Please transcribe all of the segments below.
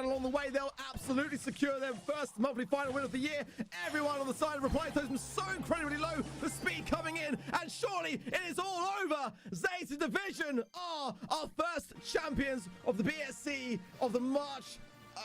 and along the way, they'll absolutely secure their first monthly final win of the year. Everyone on the side of Reply Totem so incredibly low, the speed coming in, and surely it is all over. Zeta Division are our first champions of the BSC of the March.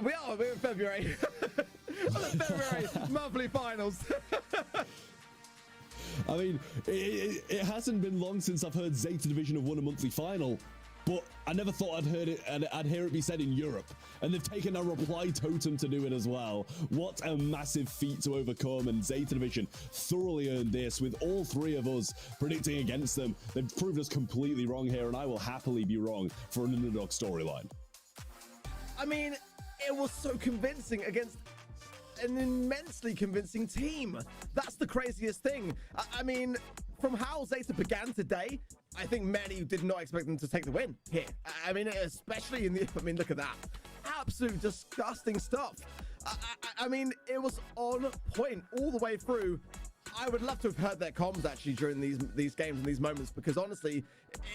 We're in February. The February monthly finals. I mean, it hasn't been long since I've heard Zeta Division have won a monthly final, but I never thought I'd hear it be said in Europe, and they've taken a Reply Totem to do it as well. What a massive feat to overcome, and Zeta Division thoroughly earned this with all three of us predicting against them. They've proved us completely wrong here, and I will happily be wrong for an underdog storyline. I mean, it was so convincing against an immensely convincing team. That's the craziest thing. I mean, from how Zeta began today, I think many did not expect them to take the win here. I mean, especially in the... I mean, look at that. Absolute disgusting stuff. I mean, it was on point all the way through. I would love to have heard their comms actually during these games and these moments, because honestly,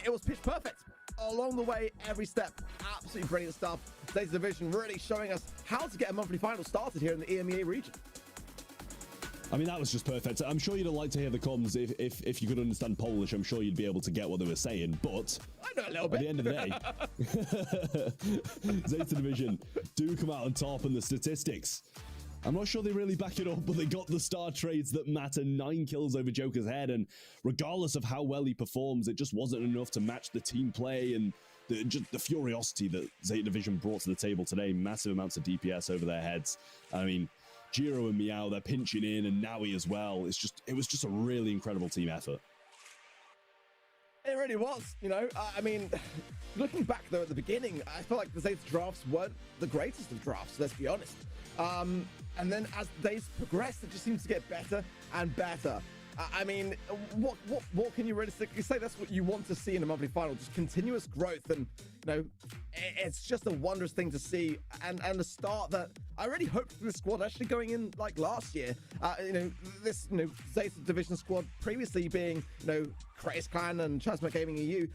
it was pitch perfect. Along the way, every step, absolutely brilliant stuff. Zeta Division really showing us how to get a monthly final started here in the EMEA region. I mean, that was just perfect. I'm sure you'd like to hear the comms if you could understand Polish. I'm sure you'd be able to get what they were saying, but I know a little bit. At the end of the day, Zeta Division do come out on top, and the statistics, I'm not sure they really back it up, but they got the star trades that matter. 9 kills over Joker's head, and regardless of how well he performs, it just wasn't enough to match the team play and just the furiosity that Zeta Division brought to the table today. Massive amounts of DPS over their heads. I mean, Giro and Meow, they're pinching in, and Naui as well. It was just a really incredible team effort. It really was, you know. I mean, looking back though at the beginning, I felt like the Zeta drafts weren't the greatest of drafts, let's be honest. And then as days progressed, it just seems to get better and better. I mean, what can you realistically say? That's what you want to see in a monthly final, just continuous growth. And, you know, it's just a wondrous thing to see. And the start that I really hoped for this squad actually going in like last year. You know, this, you know, Zeta Division squad previously being, you know, Kratos Clan and Chasma Gaming EU,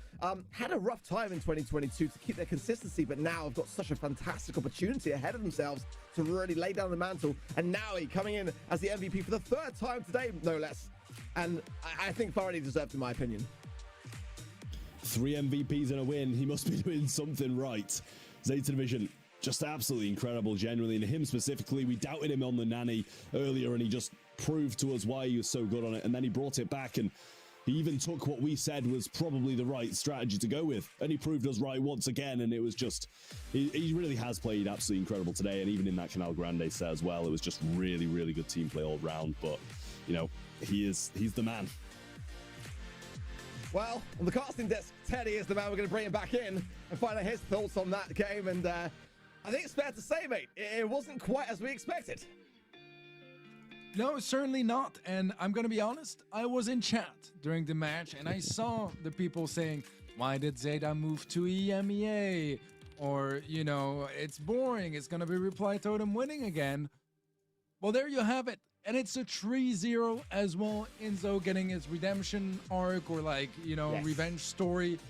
had a rough time in 2022 to keep their consistency, but now have got such a fantastic opportunity ahead of themselves to really lay down the mantle. And now he coming in as the MVP for the 3rd time today, no less. And I think thoroughly deserved, in my opinion. 3 MVPs and a win. He must be doing something right. Zeta Division, just absolutely incredible, genuinely. And him specifically, we doubted him on the nanny earlier, and he just proved to us why he was so good on it. And then he brought it back, and he even took what we said was probably the right strategy to go with. And he proved us right once again. And it was just, he really has played absolutely incredible today. And even in that Canal Grande set as well, it was just really, really good team play all round. But, you know, he's the man. Well, on the casting desk, Teddy is the man. We're going to bring him back in and find out his thoughts on that game. And I think it's fair to say, mate, it wasn't quite as we expected. No, certainly not. And I'm going to be honest, I was in chat during the match and I saw the people saying, why did Zeta move to EMEA? Or, you know, it's boring. It's going to be Reply Totem winning again. Well, there you have it. And it's a 3-0 as well. Enzo getting his redemption arc or like, you know, yes, revenge story.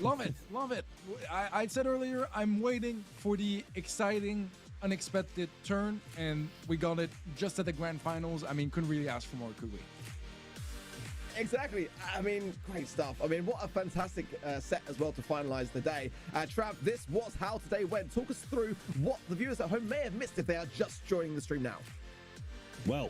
Love it. Love it. I said earlier, I'm waiting for the exciting, unexpected turn. And we got it just at the grand finals. I mean, couldn't really ask for more, could we? Exactly. I mean, great stuff. I mean, what a fantastic set as well to finalize the day. Trav, this was how today went. Talk us through what the viewers at home may have missed if they are just joining the stream now. Well,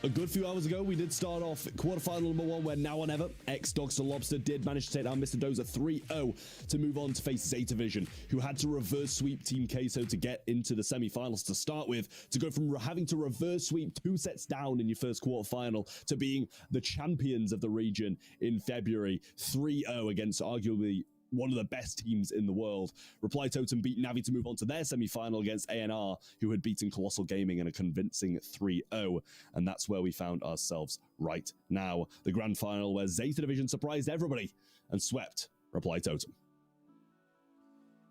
a good few hours ago, we did start off quarterfinal number 1, where Now or Never, ex-Dogster Lobster, did manage to take down Mr. Dozer 3-0 to move on to face Zeta Division, who had to reverse sweep Team Queso to get into the semi-finals to start with, to go from having to reverse sweep 2 sets down in your first quarterfinal to being the champions of the region in February, 3-0 against arguably one of the best teams in the world. Reply Totem beat Navi to move on to their semi-final against ANR, who had beaten Colossal Gaming in a convincing 3-0. And that's where we found ourselves right now. The grand final where Zeta Division surprised everybody and swept Reply Totem.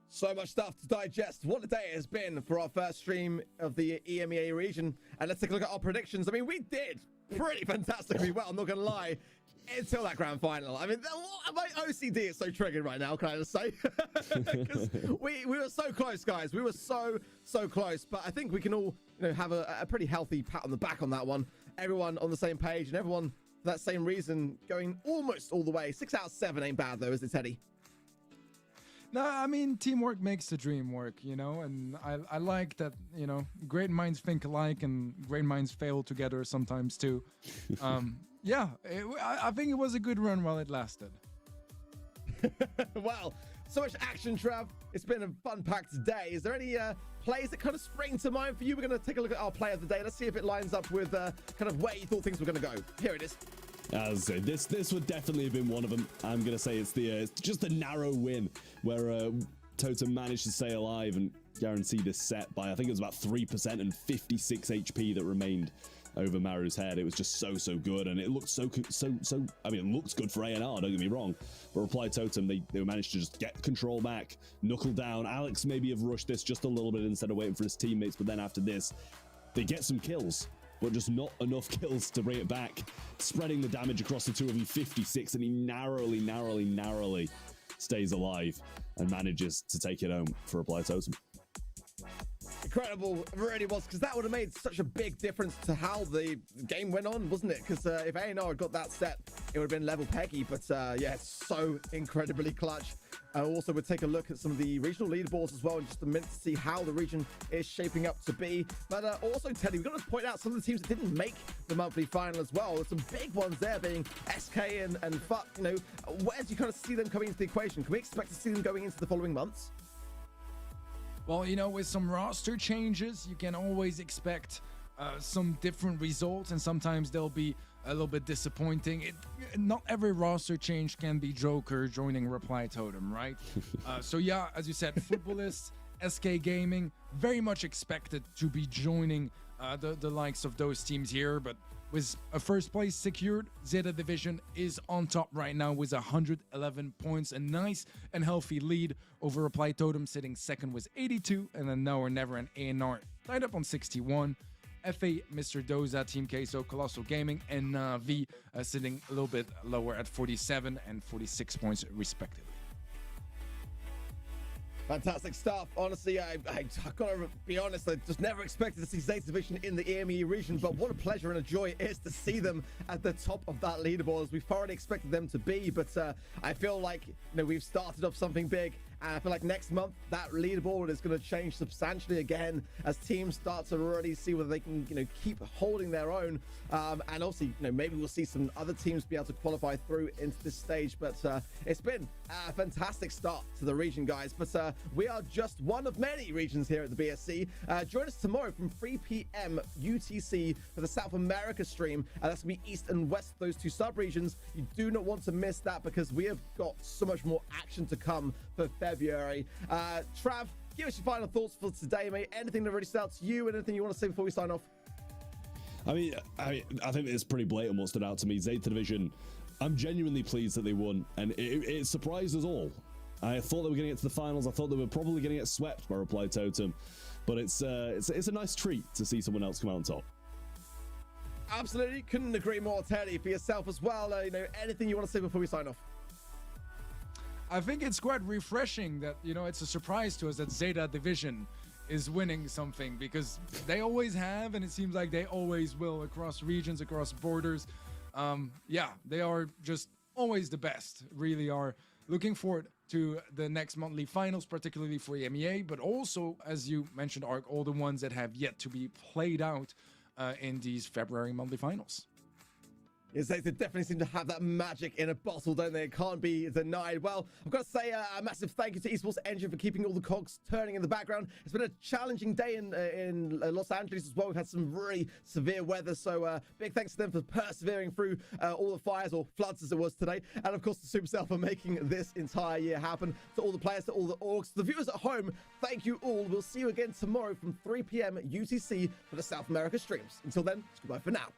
So much stuff to digest. What a day it has been for our first stream of the EMEA region. And let's take a look at our predictions. I mean, we did pretty fantastically well, I'm not going to lie. until that grand final. I mean, my OCD is so triggered right now, can I just say? Because we were so close, guys. We were so close. But I think we can all, have a pretty healthy pat on the back on that one. Everyone on the same page and everyone for that same reason going almost all the way. 6 out of 7 ain't bad though, is it, Teddy? No, I mean, teamwork makes the dream work, and I like that, great minds think alike and great minds fail together sometimes too. Yeah, I think it was a good run while it lasted. Well, so much action, Trav. It's been a fun-packed day. Is there any plays that kind of spring to mind for you? We're going to take a look at our play of the day. Let's see if it lines up with kind of where you thought things were going to go. Here it is. As I say, this would definitely have been one of them. I'm gonna say it's just a narrow win where Totem managed to stay alive and guarantee this set by, I think it was about 3% and 56 HP that remained over Maru's head. It was just so good, and it looked so. I mean, it looks good for ANR. Don't get me wrong, but Reply Totem, they managed to just get control back, knuckle down. Alex maybe have rushed this just a little bit instead of waiting for his teammates, but then after this, they get some kills, but just not enough kills to bring it back. Spreading the damage across the two of them, 56, and he narrowly stays alive and manages to take it home for Reply Totem. Incredible, it really was, because that would have made such a big difference to how the game went on, wasn't it? Because if ANR had got that set, it would have been level Peggy, but yeah, it's so incredibly clutch. Also, we'll take a look at some of the regional leaderboards as well in just a minute to see how the region is shaping up to be. But also, Teddy, we've got to point out some of the teams that didn't make the monthly final as well. There's some big ones there, being SK and FUT. Where do you kind of see them coming into the equation? Can we expect to see them going into the following months? Well, with some roster changes, you can always expect some different results, and sometimes they'll be a little bit disappointing. Not every roster change can be Joker joining Reply Totem, right? So yeah, as you said, Footballists, SK Gaming, very much expected to be joining the likes of those teams here, but with a first place secured, Zeta Division is on top right now with 111 points, a nice and healthy lead over Reply Totem, sitting second with 82, and then Now or Never and ANR tied up on 61. FA, Mr. Doza, Team Queso, Colossal Gaming, and V sitting a little bit lower at 47 and 46 points respectively. Fantastic stuff. Honestly, I gotta be honest, I just never expected to see Zeta Division in the EMEA region, but what a pleasure and a joy it is to see them at the top of that leaderboard, as we thoroughly expected them to be. But I feel like we've started off something big, and I feel like next month that leaderboard is going to change substantially again as teams start to really see whether they can keep holding their own, and also maybe we'll see some other teams be able to qualify through into this stage. But it's been a fantastic start to the region, guys. But we are just one of many regions here at the BSC. Join us tomorrow from 3 p.m. UTC for the South America stream. That's going to be East and West, those two sub-regions. You do not want to miss that, because we have got so much more action to come for February. Trav, give us your final thoughts for today, mate. Anything that really stood out to you, and anything you want to say before we sign off? I mean, I think it's pretty blatant what stood out to me. Zeta Division, I'm genuinely pleased that they won, and it surprised us all. I thought they were going to get to the finals. I thought they were probably going to get swept by Reply Totem, but it's a nice treat to see someone else come out on top. Absolutely, couldn't agree more, Teddy. For yourself as well, anything you want to say before we sign off? I think it's quite refreshing that, it's a surprise to us that Zeta Division is winning something, because they always have, and it seems like they always will, across regions, across borders. Yeah, they are just always the best, really are. Looking forward to the next monthly finals, particularly for EMEA, but also, as you mentioned, Ark, all the ones that have yet to be played out in these February monthly finals. Yes, they definitely seem to have that magic in a bottle, don't they? It can't be denied. Well, I've got to say a massive thank you to Esports Engine for keeping all the cogs turning in the background. It's been a challenging day in Los Angeles as well. We've had some really severe weather, so big thanks to them for persevering through all the fires, or floods as it was today. And of course to Supercell for making this entire year happen. To all the players, to all the orgs, to the viewers at home, thank you all. We'll see you again tomorrow from 3 p.m. UTC for the South America streams. Until then, it's goodbye for now.